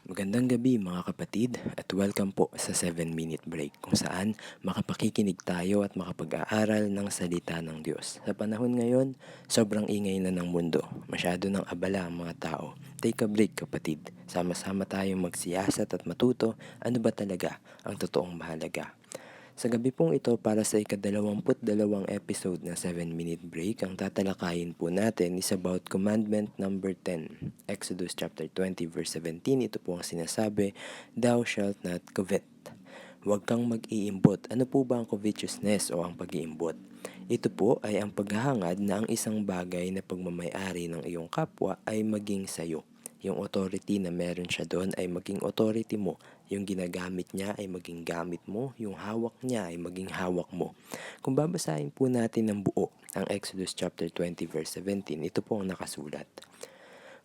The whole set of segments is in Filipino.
Magandang gabi mga kapatid at welcome po sa 7-Minute Break kung saan makapakikinig tayo at makapag-aaral ng salita ng Diyos. Sa panahon ngayon, sobrang ingay na ng mundo. Masyado ng abala ang mga tao. Take a break kapatid. Sama-sama tayong magsiyasat at matuto ano ba talaga ang totoong mahalaga. Sa gabi pong ito para sa ika-22 episode ng 7-Minute Break, ang tatalakayin po natin is about commandment number 10. Exodus chapter 20 verse 17, ito po ang sinasabi, Thou shalt not covet. Huwag kang mag-iimbot. Ano po ba ang covetousness o ang pag-iimbot? Ito po ay ang paghahangad na ang isang bagay na pagmamayari ng iyong kapwa ay maging sayo. Yung authority na meron siya doon ay maging authority mo. Yung ginagamit niya ay maging gamit mo. Yung hawak niya ay maging hawak mo. Kung babasahin po natin ng buo ang Exodus chapter 20 verse 17, ito po ang nakasulat.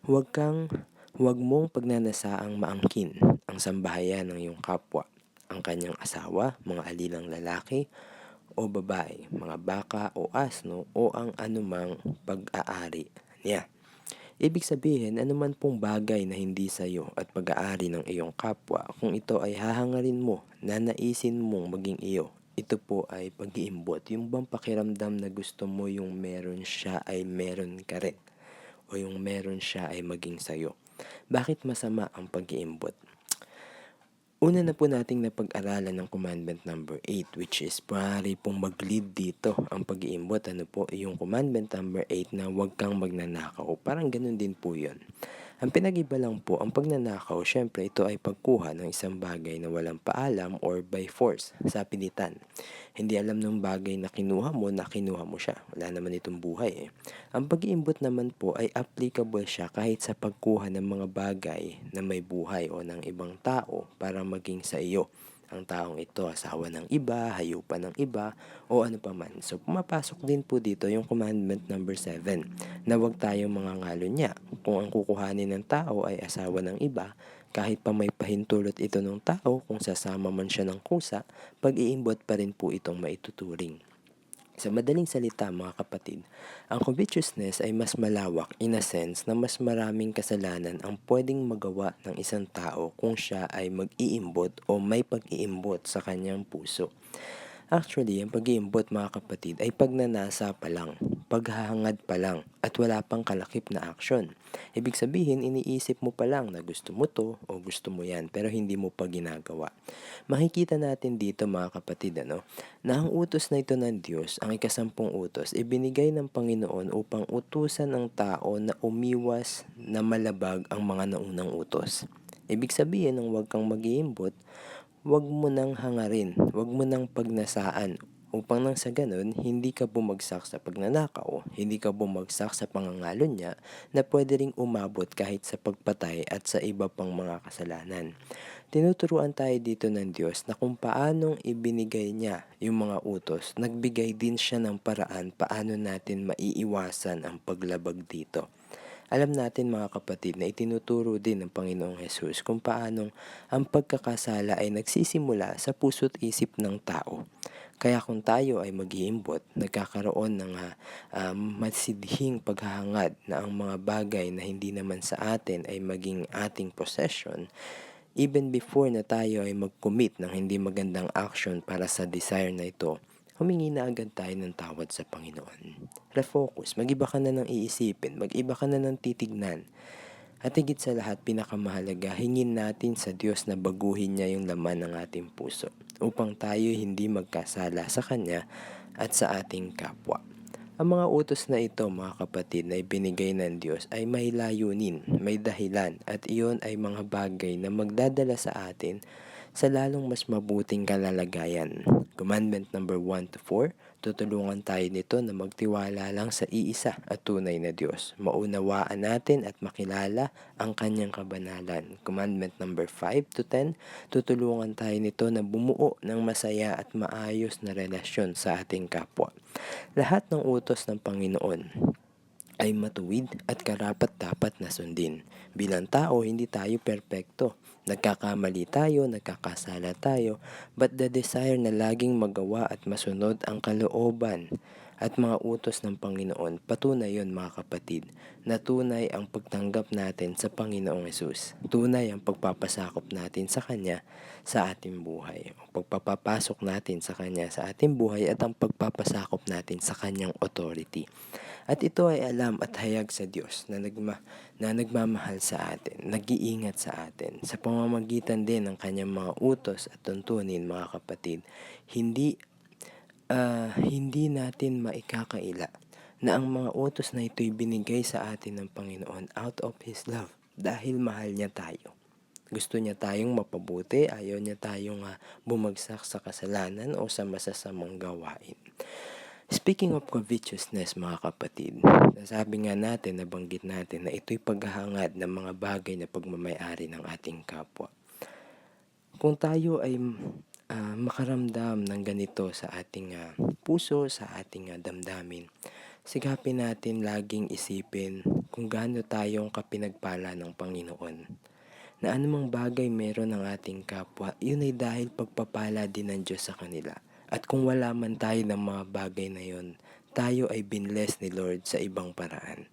Huwag mong pagnanasaang maangkin ang sambahayan ng iyong kapwa, ang kanyang asawa, mga alilang lalaki o babae, mga baka o asno o ang anumang pag-aari niya. Ibig sabihin, anuman pong bagay na hindi sa iyo at pag-aari ng iyong kapwa, kung ito ay hahangarin mo, nanaisin mong maging iyo, ito po ay pag-iimbot. Yung bang pakiramdam na gusto mo yung meron siya ay meron ka rin, o yung meron siya ay maging sayo. Bakit masama ang pag-iimbot? Una na po nating napag-aralan ng commandment number 8, which is maaari pong mag-lead dito ang pag-iimbot. Ano po yung commandment number 8 na huwag kang magnanakaw. Parang ganun din po yun. Ang pinag-iba lang po, ang pagnanakaw, syempre ito ay pagkuha ng isang bagay na walang paalam or by force, sa pilitan. Hindi alam ng bagay na kinuha mo siya. Wala naman itong buhay eh. Ang pag-iimbot naman po ay applicable siya kahit sa pagkuha ng mga bagay na may buhay o ng ibang tao para maging sa iyo. Ang taong ito, asawa ng iba, hayupan ng iba, o ano pa man. So, pumapasok din po dito yung commandment number 7 na huwag tayong mangangalo niya. Kung ang kukuhanin ng tao ay asawa ng iba, kahit pa may pahintulot ito ng tao, kung sasama man siya ng kusa, pag-iimbot pa rin po itong maituturing. Sa madaling salita mga kapatid, ang covetousness ay mas malawak in a sense na mas maraming kasalanan ang pwedeng magawa ng isang tao kung siya ay mag-iimbot o may pag-iimbot sa kanyang puso. Actually, ang pag-iimbot mga kapatid ay pagnanasa pa lang, paghahangad pa lang, at wala pang kalakip na aksyon. Ibig sabihin, iniisip mo pa lang na gusto mo to o gusto mo yan pero hindi mo pa ginagawa. Makikita natin dito mga kapatid na ang utos na ito ng Diyos, ang ikasampung utos, ibinigay ng Panginoon upang utusan ng tao na umiwas na malabag ang mga naunang utos. Ibig sabihin ng huwag kang mag-iimbot, huwag mo nang hangarin, huwag mo nang pagnasaan upang nang sa ganun, hindi ka bumagsak sa pagnanakaw, hindi ka bumagsak sa pangangalo niya na pwede ring umabot kahit sa pagpatay at sa iba pang mga kasalanan. Tinuturuan tayo dito ng Diyos na kung paanong ibinigay niya yung mga utos, nagbigay din siya ng paraan paano natin maiiwasan ang paglabag dito. Alam natin mga kapatid na itinuturo din ng Panginoong Hesus kung paanong ang pagkakasala ay nagsisimula sa puso't isip ng tao. Kaya kung tayo ay mag-iimbot, nagkakaroon ng masidhing paghahangad na ang mga bagay na hindi naman sa atin ay maging ating possession, even before na tayo ay mag-commit ng hindi magandang action para sa desire na ito, humingi na agad tayo ng tawad sa Panginoon. Refocus, mag-iba ka na ng iisipin, mag-iba ka na ng titignan. At higit sa lahat, pinakamahalaga, hingin natin sa Diyos na baguhin niya yung laman ng ating puso upang tayo hindi magkasala sa Kanya at sa ating kapwa. Ang mga utos na ito mga kapatid na ibinigay ng Diyos ay may layunin, may dahilan at iyon ay mga bagay na magdadala sa atin sa lalong mas mabuting kalalagayan. Commandment number 1 to 4, tutulungan tayo nito na magtiwala lang sa iisa at tunay na Diyos. Maunawaan natin at makilala ang kanyang kabanalan. Commandment number 5 to 10, tutulungan tayo nito na bumuo ng masaya at maayos na relasyon sa ating kapwa. Lahat ng utos ng Panginoon ay matuwid at karapat-dapat na sundin. Bilang tao, hindi tayo perpekto. Nagkakamali tayo, nagkakasala tayo, but the desire na laging magawa at masunod ang kalooban at mga utos ng Panginoon. Patunay yon mga kapatid, na tunay ang pagtanggap natin sa Panginoong Hesus. Tunay ang pagpapasakop natin sa Kanya sa ating buhay. Ang pagpapapasok natin sa Kanya sa ating buhay at ang pagpapasakop natin sa Kanyang authority. At ito ay alam at hayag sa Diyos na nagmamahal sa atin, nag-iingat sa atin. Sa pamamagitan din ng kanyang mga utos at tuntunin, mga kapatid, hindi natin maikakaila na ang mga utos na ito'y binigay sa atin ng Panginoon out of His love dahil mahal niya tayo. Gusto niya tayong mapabuti, ayaw niya tayong bumagsak sa kasalanan o sa masasamang gawain. Speaking of covetousness, mga kapatid, nasabi nga natin, nabanggit natin na ito'y paghahangad ng mga bagay na pagmamayari ng ating kapwa. Kung tayo ay makaramdam ng ganito sa ating puso, sa ating damdamin, sigapin natin laging isipin kung gaano tayong kapinagpala ng Panginoon. Na anumang bagay meron ng ating kapwa, yun ay dahil pagpapala din ng Diyos sa kanila. At kung wala man tayo ng mga bagay na yun, tayo ay binless ni Lord sa ibang paraan.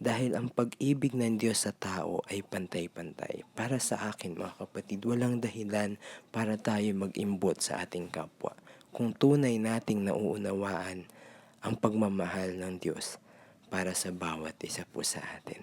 Dahil ang pag-ibig ng Diyos sa tao ay pantay-pantay. Para sa akin, mga kapatid, walang dahilan para tayo mag-imbot sa ating kapwa. Kung tunay nating nauunawaan ang pagmamahal ng Diyos para sa bawat isa po sa atin.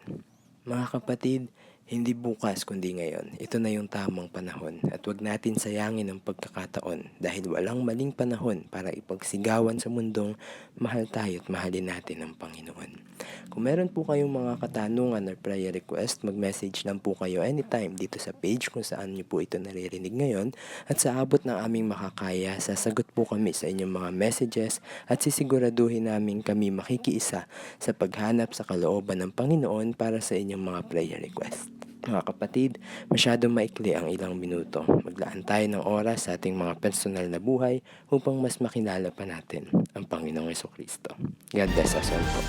Mga kapatid, hindi bukas kundi ngayon. Ito na yung tamang panahon at huwag natin sayangin ang pagkakataon dahil walang maling panahon para ipagsigawan sa mundong mahal tayo at mahalin natin ang Panginoon. Kung meron po kayong mga katanungan or prayer request, mag-message lang po kayo anytime dito sa page kung saan niyo po ito naririnig ngayon at sa abot ng aming makakaya, sasagot po kami sa inyong mga messages at sisiguraduhin namin kami makikiisa sa paghanap sa kalooban ng Panginoon para sa inyong mga prayer request. Mga kapatid, masyadong maikli ang ilang minuto. Maglaan tayo ng oras sa ating mga personal na buhay upang mas makilala pa natin ang Panginoong Jesucristo. God bless us all po.